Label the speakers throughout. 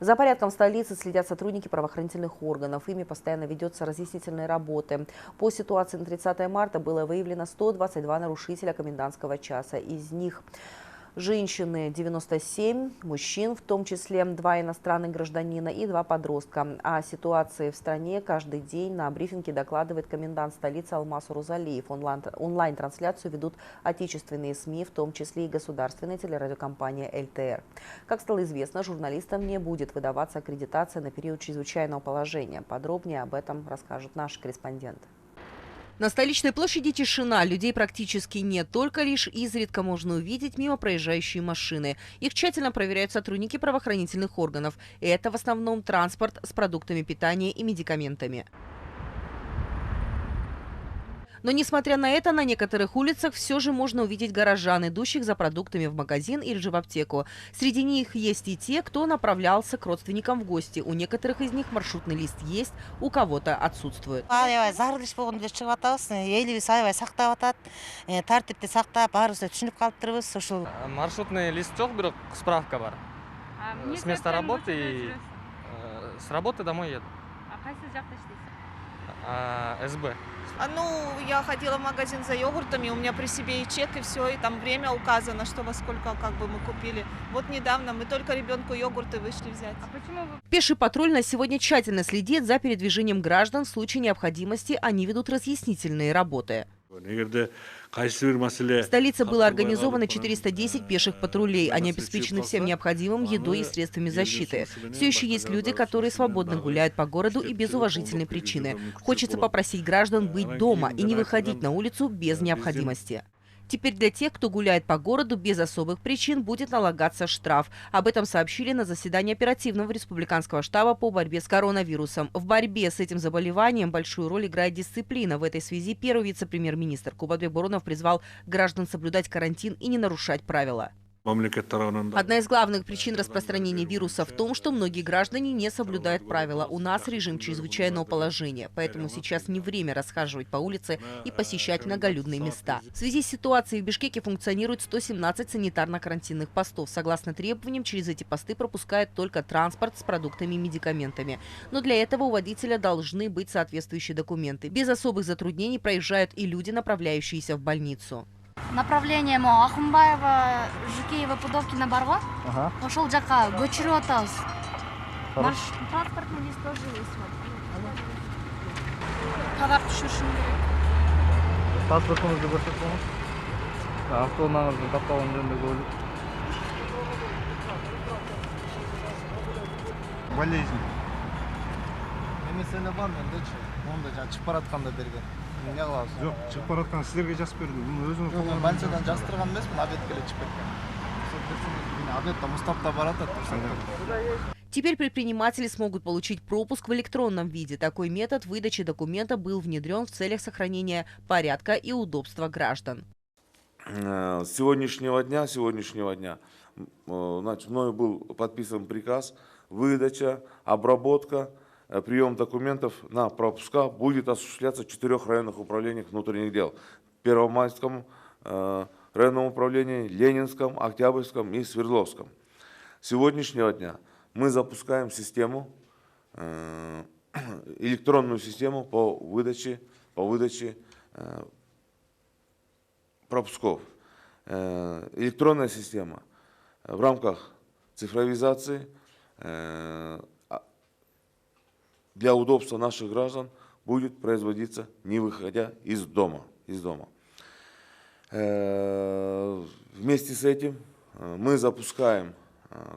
Speaker 1: За порядком в столице следят сотрудники правоохранительных органов. Ими постоянно ведется разъяснительные работы. По ситуации на 30 марта было выявлено 122 нарушителя комендантского часа. Из них женщины 97, мужчин, в том числе 2 иностранных гражданина и 2 подростка. О ситуации в стране каждый день на брифинге докладывает комендант столицы Алмаз Урузалиев. Онлайн-трансляцию ведут отечественные СМИ, в том числе и государственная телерадиокомпания ЛТР. Как стало известно, журналистам не будет выдаваться аккредитация на период чрезвычайного положения. Подробнее об этом расскажет наш корреспондент.
Speaker 2: На столичной площади тишина, людей практически нет, только лишь изредка можно увидеть мимо проезжающие машины. Их тщательно проверяют сотрудники правоохранительных органов. И это в основном транспорт с продуктами питания и медикаментами. Но несмотря на это, на некоторых улицах все же можно увидеть горожан, идущих за продуктами в магазин или же в аптеку. Среди них есть и те, кто направлялся к родственникам в гости. У некоторых из них маршрутный лист есть, у кого-то отсутствует.
Speaker 3: Маршрутный лист жоқ, бирок справка бар. С места работы и с работы домой еду. СБ.
Speaker 4: Я ходила в магазин за йогуртами, у меня при себе и чек, и все, и там время указано, что во сколько мы купили. Вот недавно мы только ребенку йогурты вышли взять. А почему вы...
Speaker 2: Пеший патруль на сегодня тщательно следит за передвижением граждан. В случае необходимости они ведут разъяснительные работы. В столице было организовано 410 пеших патрулей. Они обеспечены всем необходимым едой и средствами защиты. Все еще есть люди, которые свободно гуляют по городу и без уважительной причины. Хочется попросить граждан быть дома и не выходить на улицу без необходимости. Теперь для тех, кто гуляет по городу без особых причин, будет налагаться штраф. Об этом сообщили на заседании оперативного республиканского штаба по борьбе с коронавирусом. В борьбе с этим заболеванием большую роль играет дисциплина. В этой связи первый вице-премьер-министр Кубатбек Боронов призвал граждан соблюдать карантин и не нарушать правила. Одна из главных причин распространения вируса в том, что многие граждане не соблюдают правила. У нас режим чрезвычайного положения, поэтому сейчас не время расхаживать по улице и посещать многолюдные места. В связи с ситуацией в Бишкеке функционирует 117 санитарно-карантинных постов. Согласно требованиям, через эти посты пропускают только транспорт с продуктами и медикаментами. Но для этого у водителя должны быть соответствующие документы. Без особых затруднений проезжают и люди, направляющиеся в больницу.
Speaker 5: Направление Ахунбаева, Жукеева, Пудовкина барго. Ошол жака көчүрүп атабыз. Транспортный лист тоже есть. Товар түшүрүшүң керек.
Speaker 3: Паспортуңузду көрсөтсөңүз. Автоунааңыздын катталган жөнүндө көрүп. Болезнь. Эмесене бар мендечи. Монда жана чыгып баратканда берген. Жоқ, чыгып баратканда силерге жазып бердим. Өзүңүз больницадан жаздырган эмесмин, обедке эле чыгып кеткен. Обедте Мустапта баратат.
Speaker 2: Теперь предприниматели смогут получить пропуск в электронном виде. Такой метод выдачи документа был внедрен в целях сохранения порядка и удобства граждан.
Speaker 6: С сегодняшнего дня, мною был подписан приказ, выдача, обработка, прием документов на пропуска будет осуществляться в 4 районных управлениях внутренних дел. Первомайском районном управлении, Ленинском, Октябрьском и Свердловском. С сегодняшнего дня мы запускаем систему, электронную систему по выдаче пропусков. Электронная система в рамках цифровизации для удобства наших граждан будет производиться, не выходя из дома. Вместе с этим мы запускаем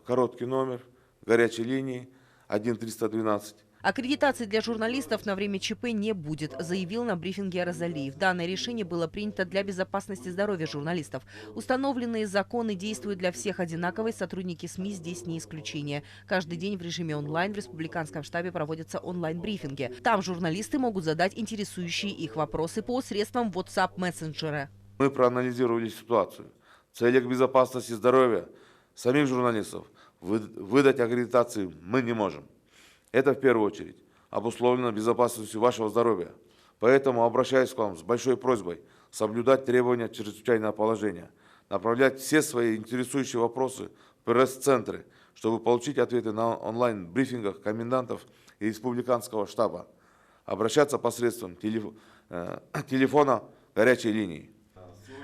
Speaker 6: короткий номер горячей линии 1312.
Speaker 2: Аккредитации для журналистов на время ЧП не будет, заявил на брифинге Розалиев. Данное решение было принято для безопасности здоровья журналистов. Установленные законы действуют для всех одинаково, и сотрудники СМИ здесь не исключение. Каждый день в режиме онлайн в республиканском штабе проводятся онлайн-брифинги. Там журналисты могут задать интересующие их вопросы по средствам WhatsApp-мессенджера.
Speaker 6: Мы проанализировали ситуацию. В целях безопасности здоровья самих журналистов выдать аккредитации мы не можем. Это в первую очередь обусловлено безопасностью вашего здоровья. Поэтому обращаюсь к вам с большой просьбой соблюдать требования чрезвычайного положения, направлять все свои интересующие вопросы в пресс-центры, чтобы получить ответы на онлайн-брифингах комендантов и республиканского штаба. Обращаться посредством телефона горячей линии.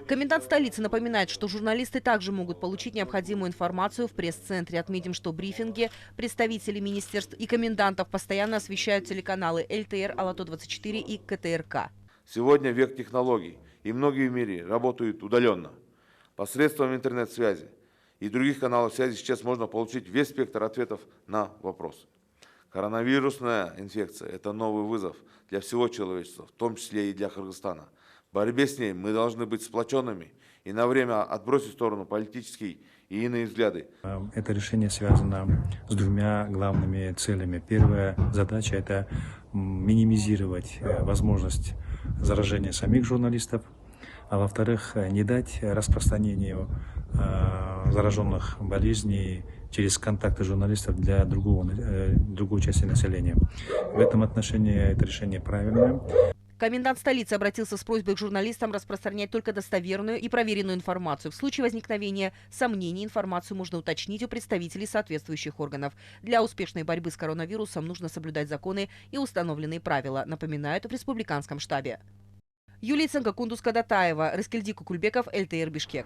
Speaker 2: Комендант столицы напоминает, что журналисты также могут получить необходимую информацию в пресс-центре. Отметим, что брифинги представителей министерств и комендантов постоянно освещают телеканалы ЛТР, АЛАТО-24 и КТРК.
Speaker 6: Сегодня век технологий, и многие в мире работают удаленно. Посредством интернет-связи и других каналов связи сейчас можно получить весь спектр ответов на вопросы. Коронавирусная инфекция – это новый вызов для всего человечества, в том числе и для Кыргызстана. В борьбе с ней мы должны быть сплоченными и на время отбросить в сторону политические и иные взгляды.
Speaker 7: Это решение связано с двумя главными целями. Первая задача – это минимизировать возможность заражения самих журналистов, а во-вторых, не дать распространению зараженных болезней через контакты журналистов для другой части населения. В этом отношении это решение правильное.
Speaker 2: Комендант столицы обратился с просьбой к журналистам распространять только достоверную и проверенную информацию. В случае возникновения сомнений информацию можно уточнить у представителей соответствующих органов. Для успешной борьбы с коронавирусом нужно соблюдать законы и установленные правила, напоминают в республиканском штабе. Юлия Ценко, Кундус Кадатаева, Рыскельди Кукульбеков, ЛТР Бишкек.